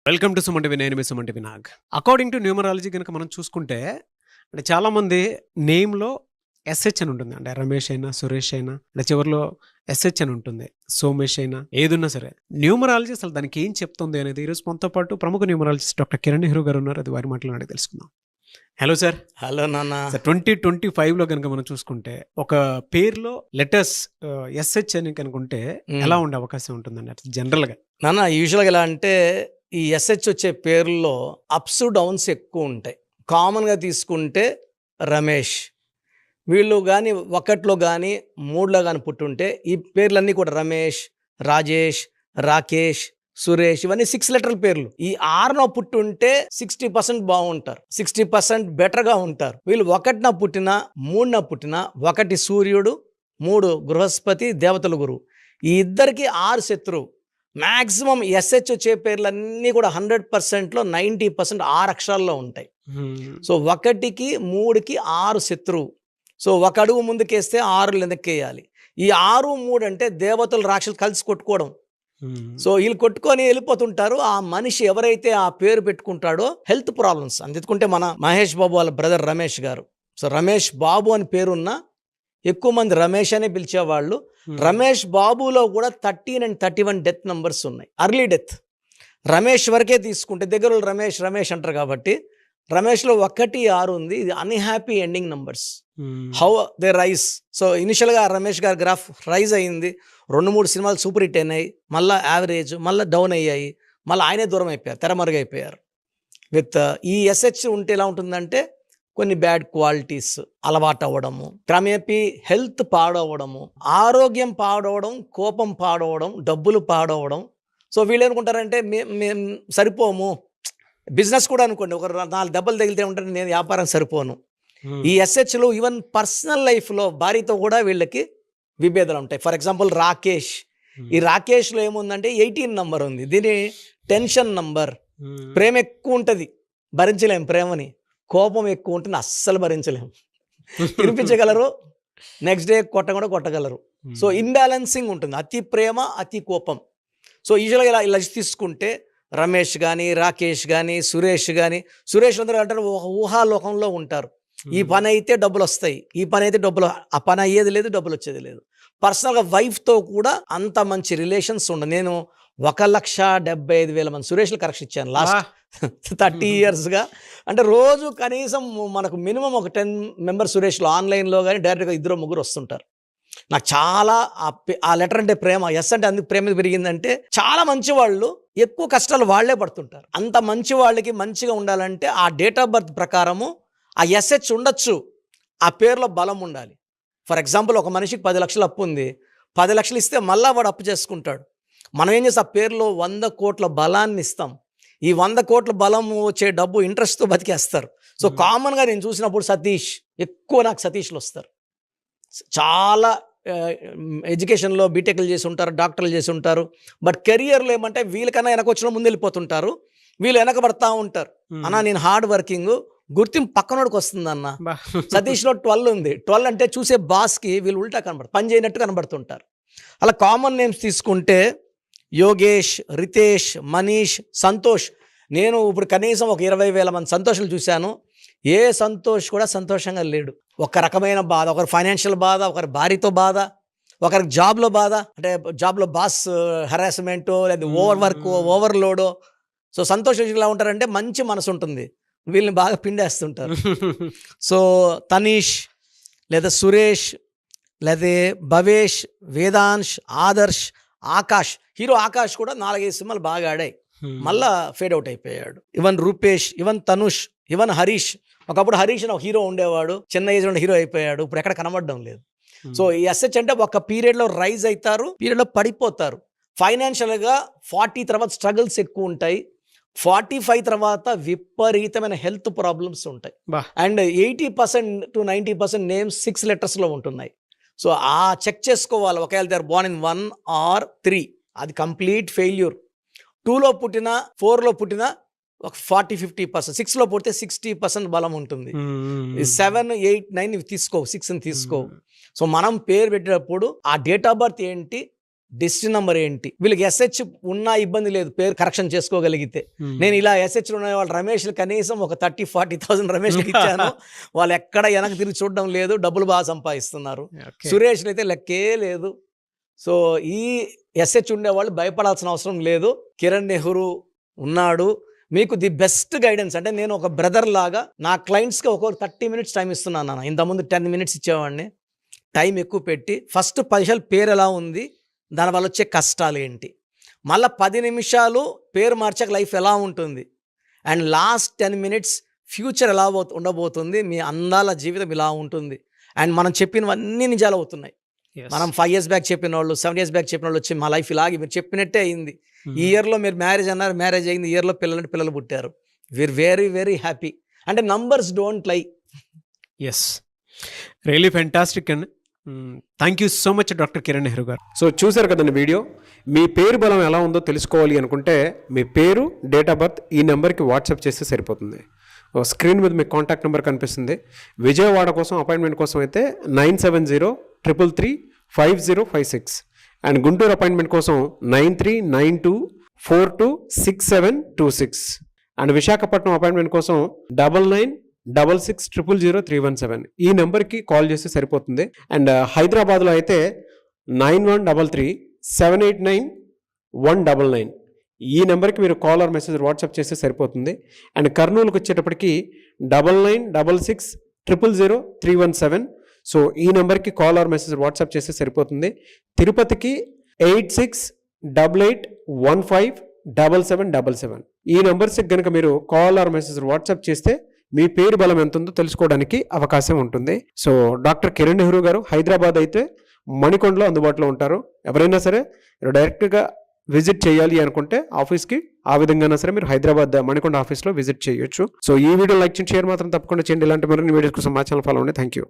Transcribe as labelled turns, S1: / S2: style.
S1: Welcome to Suman TV. నేను మీ Suman TV Nag. According to numerology కనుక మనం చూసుకుంటే అంటే చాలామంది నేమ్‌లో ఎస్‌హెచ్ అని ఉంటుంది. అంటే రమేష్ అయినా, సురేష్ అయినా అంటే చివరిలో ఎస్‌హెచ్ అని ఉంటుంది. సోమేష్ అయినా ఏదున్నా సరే. న్యూమరాలజీ అసలు దానికి ఏం చెప్తుంది అనేది ఈరోజు మనతో పాటు ప్రముఖ న్యూమరాలజిస్ట్ డాక్టర్ కిరణ్ నెహ్రూ గారు ఉన్నారు. అది వారి మాటల్లో అడిగి తెలుసుకుందాం. Hello sir.
S2: హలో నాన్న.
S1: సార్ 2025లో కనుక మనం చూసుకుంటే ఒక పేరులో లెటర్స్ ఎస్‌హెచ్ అని కనుకుంటే ఎలా ఉండే అవకాశం ఉంటుందండి అట్లా జనరల్‌గా?
S2: నాన్న యూజువల్గా ఎలా అంటే ఈ ఎస్హెచ్ వచ్చే పేర్లలో అప్స్ డౌన్స్ ఎక్కువ ఉంటాయి. కామన్గా తీసుకుంటే రమేష్, వీళ్ళు కానీ ఒకటిలో కానీ మూడులో కానీ పుట్టుంటే ఈ పేర్లన్నీ కూడా రమేష్, రాజేష్, రాకేష్, సురేష్ ఇవన్నీ 6 లెటర్ల పేర్లు. ఈ 6నో పుట్టుంటే 60% బాగుంటారు, 60% బెటర్గా ఉంటారు. వీళ్ళు ఒకటిన పుట్టిన, మూడున పుట్టిన, ఒకటి సూర్యుడు, 3 బృహస్పతి, దేవతల గురువు, ఈ ఇద్దరికి 6 శత్రువు. మ్యాక్సిమం ఎస్హెచ్ వచ్చే పేర్లన్నీ కూడా 100%లో 90% 6 అక్షరాల్లో ఉంటాయి. సో 1కి 3కి 6 శత్రువు. సో ఒక అడుగు ముందుకేస్తే 6 వెనక్కేయాలి. ఈ 6, 3 అంటే దేవతలు రాక్షసులు కలిసి కొట్టుకోవడం. సో వీళ్ళు కొట్టుకొని వెళ్ళిపోతుంటారు. ఆ మనిషి ఎవరైతే ఆ పేరు పెట్టుకుంటాడో హెల్త్ ప్రాబ్లమ్స్ అందుకుంటే మన మహేష్ బాబు వాళ్ళ బ్రదర్ రమేష్ గారు. సో రమేష్ బాబు అని పేరున్న ఎక్కువ మంది రమేష్ అనే పిలిచేవాళ్ళు. రమేష్ బాబులో కూడా 13 and 31 డెత్ నెంబర్స్ ఉన్నాయి. Early death. రమేష్ వరకే తీసుకుంటే దగ్గర రమేష్ రమేష్ అంటారు కాబట్టి రమేష్లో 1, 6 ఉంది. ఇది unhappy ending numbers. How they rise. So ఇనిషియల్గా రమేష్ గారి గ్రాఫ్ రైజ్ అయ్యింది. 2-3 సినిమాలు సూపర్ హిట్ అయినాయి, మళ్ళీ యావరేజ్, మళ్ళీ డౌన్ అయ్యాయి, మళ్ళీ ఆయనే దూరం అయిపోయారు, తెరమరుగైపోయారు. విత్ ఈ ఎస్హెచ్ ఉంటే ఎలా ఉంటుందంటే కొన్ని బ్యాడ్ క్వాలిటీస్ అలవాటు అవ్వడము, క్రమేపీ హెల్త్ పాడవడము, ఆరోగ్యం పాడవడం, కోపం పాడవడం, డబ్బులు పాడవడం. సో వీళ్ళు ఏమనుకుంటారంటే మేము సరిపోము. బిజినెస్ కూడా అనుకోండి, ఒక 4 దెబ్బలు తగిలితే ఉంటారు, నేను వ్యాపారం సరిపోను. ఈ ఎస్హెచ్లు ఈవెన్ పర్సనల్ లైఫ్లో భార్యతో కూడా వీళ్ళకి విభేదాలు ఉంటాయి. For example Rakesh. ఈ రాకేష్లో ఏముందంటే 18 నంబర్ ఉంది. దీని టెన్షన్ నంబర్. ప్రేమ ఎక్కువ ఉంటుంది, భరించలేం ప్రేమని. కోపం ఎక్కువ ఉంటుంది, అస్సలు భరించలేము. తినిపించగలరు, నెక్స్ట్ డే కొట్టగలరు. సో ఇంబ్యాలెన్సింగ్ ఉంటుంది, అతి ప్రేమ అతి కోపం. సో యూజువల్గా ఇలా తీసుకుంటే రమేష్ కానీ, రాకేష్ కానీ, సురేష్ కానీ, సురేష్ అందరూ అంటారు ఊహాలోకంలో ఉంటారు. ఈ పని అయితే డబ్బులు వస్తాయి, ఈ పని అయితే డబ్బులు, ఆ పని అయ్యేది లేదు, డబ్బులు వచ్చేది లేదు. పర్సనల్గా వైఫ్తో కూడా అంత మంచి రిలేషన్స్ ఉండవు. నేను 1,75,000 మంది సురేష్లు కరెక్షన్ ఇచ్చాను లాస్ట్ 30 yearsగా. అంటే రోజు కనీసం మనకు మినిమం ఒక 10 మెంబర్స్ సురేష్లో ఆన్లైన్లో కానీ డైరెక్ట్గా 2-3 వస్తుంటారు. నాకు చాలా ఆ లెటర్ అంటే ప్రేమ. ఎస్ అంటే అందుకు ప్రేమ పెరిగిందంటే చాలా మంచి వాళ్ళు, ఎక్కువ కష్టాలు వాళ్లే పడుతుంటారు. అంత మంచి వాళ్ళకి మంచిగా ఉండాలంటే ఆ డేట్ ఆఫ్ బర్త్ ప్రకారము ఆ ఎస్హెచ్ ఉండొచ్చు, ఆ పేరులో బలం ఉండాలి. ఫర్ ఎగ్జాంపుల్ ఒక మనిషికి 10 లక్షలు అప్పు ఉంది, 10 లక్షలు ఇస్తే మళ్ళీ వాడు అప్పు చేసుకుంటాడు. మనం ఏం చేస్తాం, ఆ పేరులో 100 కోట్ల బలాన్ని ఇస్తాం. ఈ 100 కోట్ల బలం వచ్చే డబ్బు ఇంట్రెస్ట్తో బతికేస్తారు. సో కామన్గా నేను చూసినప్పుడు సతీష్, ఎక్కువ నాకు సతీష్లు వస్తారు. చాలా ఎడ్యుకేషన్లో బీటెక్లు చేసి ఉంటారు, డాక్టర్లు చేసి ఉంటారు. బట్ కెరియర్లో ఏమంటే వీళ్ళకన్నా వెనక వచ్చిన ముందు వెళ్ళిపోతుంటారు, వీళ్ళు వెనకబడతా ఉంటారు. అన్నా నేను హార్డ్ వర్కింగ్, గుర్తింపు పక్కనోడికి వస్తుందన్న. సతీష్లో 12 ఉంది. 12 అంటే చూసే బాస్కి వీళ్ళు ఉల్టా కనబడతారు, పని చేయనట్టు కనబడుతుంటారు. అలా కామన్ నేమ్స్ తీసుకుంటే యోగేష్, రితేష్, మనీష్, సంతోష్. నేను ఇప్పుడు కనీసం ఒక 20,000 మంది సంతోషాలు చూశాను. ఏ సంతోష్ కూడా సంతోషంగా లేడు. ఒక రకమైన బాధ, ఒకరి ఫైనాన్షియల్ బాధ, ఒకరి భార్యతో బాధ, ఒకరికి జాబ్లో బాధ, అంటే జాబ్లో బాస్ హెరాస్మెంటో లేదా ఓవర్ వర్క్, ఓవర్లోడో. సో సంతోష్ ఎలా ఉంటారంటే మంచి మనసు ఉంటుంది, వీళ్ళని బాగా పిండేస్తుంటారు. సో తనీష్ లేదా సురేష్ లేదా భవేష్, వేదాంశ్, ఆదర్శ్, ఆకాష్. హీరో ఆకాష్ కూడా 4-5 సినిమాలు బాగా ఆడాయి, మళ్ళా ఫేడ్ అవుట్ అయిపోయాడు. Even Rupesh, even Tanush, even Harish. ఒకప్పుడు హరీష్ అని ఒక హీరో ఉండేవాడు, చిన్న ఏజ్ లో హీరో అయిపోయాడు, ఇప్పుడు ఎక్కడ కనబడడం లేదు. సో ఈ ఎస్హెచ్ అంటే ఒక పీరియడ్లో రైజ్ అవుతారు, పీరియడ్లో పడిపోతారు. ఫైనాన్షియల్గా 40 తర్వాత స్ట్రగుల్స్ ఎక్కువ ఉంటాయి, 45 తర్వాత విపరీతమైన హెల్త్ ప్రాబ్లమ్స్ ఉంటాయి. అండ్ 80% to 90% నేమ్స్ 6 లెటర్స్లో ఉంటున్నాయి. సో ఆ చెక్ చేసుకోవాలి. ఒకవేళ they are born in 1 or 3, అది కంప్లీట్ ఫెయిల్యూర్. 2లో పుట్టిన, 4లో పుట్టిన ఒక 40-50%, 6లో పుడితే 60% బలం ఉంటుంది. 7, 8, 9 తీసుకో, 6ని తీసుకో. సో మనం పేరు పెట్టేటప్పుడు ఆ డేట్ ఆఫ్ బర్త్ ఏంటి, డిస్ట్రిక్ట్ నెంబర్ ఏంటి, వీళ్ళకి ఎస్హెచ్ ఉన్నా ఇబ్బంది లేదు, పేరు కరెక్షన్ చేసుకోగలిగితే. నేను ఇలా ఎస్హెచ్ ఉన్న వాళ్ళు రమేష్లు కనీసం ఒక 30,000-40,000 రమేష్కి ఇచ్చాను. వాళ్ళు ఎక్కడ వెనక్కి తిరిగి చూడడం లేదు, డబ్బులు బాగా సంపాదిస్తున్నారు. సురేష్లు అయితే లెక్కే లేదు. సో ఈ ఎస్హెచ్ ఉండేవాళ్ళు భయపడాల్సిన అవసరం లేదు. కిరణ్ నెహ్రూ ఉన్నాడు, మీకు ది బెస్ట్ గైడెన్స్. అంటే నేను ఒక బ్రదర్ లాగా నా క్లయింట్స్కి ఒక్కొక్క 30 minutes టైం ఇస్తున్నాను నాన్న. ఇంతకుముందు 10 minutes ఇచ్చేవాడిని. టైం ఎక్కువ పెట్టి ఫస్ట్ 10 నిమిషాలు పేరు ఎలా ఉంది, దానివల్ల వచ్చే కష్టాలు ఏంటి, మళ్ళీ 10 నిమిషాలు పేరు మార్చాక లైఫ్ ఎలా ఉంటుంది, అండ్ లాస్ట్ 10 minutes ఫ్యూచర్ ఎలా ఉండబోతుంది, మీ అందాల జీవితం ఇలా ఉంటుంది. అండ్ మనం చెప్పినవన్నీ నిజాలు అవుతున్నాయి. మనం 5 years బ్యాక్ చెప్పిన వాళ్ళు, 7 years బ్యాక్ చెప్పిన వాళ్ళు వచ్చి మా లైఫ్ ఇలాగే మీరు చెప్పినట్టే అయింది. ఈ ఇయర్లో మీరు మ్యారేజ్ అన్నారు, మ్యారేజ్ అయింది, ఈ ఇయర్లో పిల్లలు పుట్టారు. We're very very happy. అంటే numbers don't lie.
S1: Yes, really fantastic అండి. Thank you so much doctor Kiran Nehru గారు. సో చూసారు కదండి వీడియో. మీ పేరు బలం ఎలా ఉందో తెలుసుకోవాలి అనుకుంటే మీ పేరు, డేట్ ఆఫ్ బర్త్ ఈ నెంబర్కి వాట్సాప్ చేస్తే సరిపోతుంది. స్క్రీన్ మీద మీకు కాంటాక్ట్ నెంబర్ కనిపిస్తుంది. విజయవాడ కోసం అపాయింట్మెంట్ కోసం అయితే 9703335056 అండ్ గుంటూరు అపాయింట్మెంట్ కోసం 9392426726 అండ్ విశాఖపట్నం అపాయింట్మెంట్ కోసం 9966000317 ఈ నెంబర్కి కాల్ చేస్తే సరిపోతుంది. అండ్ హైదరాబాద్లో అయితే 9133789199 ఈ నెంబర్కి మీరు కాల్ ఆర్ మెసేజ్ వాట్సాప్ చేస్తే సరిపోతుంది. అండ్ కర్నూలుకి వచ్చేటప్పటికి 9966000317 సో ఈ నెంబర్కి కాల్ ఆర్ మెసేజ్ వాట్సాప్ చేస్తే సరిపోతుంది. తిరుపతికి 8688157777 ఈ నెంబర్స్కి కనుక మీరు కాల్ ఆర్ మెసేజ్ వాట్సాప్ చేస్తే మీ పేరు బలం ఎంత ఉందో తెలుసుకోవడానికి అవకాశం ఉంటుంది. సో డాక్టర్ కిరణ్ నెహ్రూ గారు హైదరాబాద్ అయితే మణికొండలో అందుబాటులో ఉంటారు. ఎవరైనా సరే మీరు డైరెక్ట్గా విజిట్ చేయాలి అనుకుంటే ఆఫీస్కి ఆ విధంగా సరే మీరు హైదరాబాద్ మణికొండ ఆఫీస్లో విజిట్ చేయొచ్చు. సో ఈ వీడియో లైక్ చేయండి, షేర్ మాత్రం తప్పకుండా చేయండి. ఇలాంటి మరిన్ని వీడియోస్ కోసం మా ఛానల్ ఫాలో అవ్వండి. Thank you.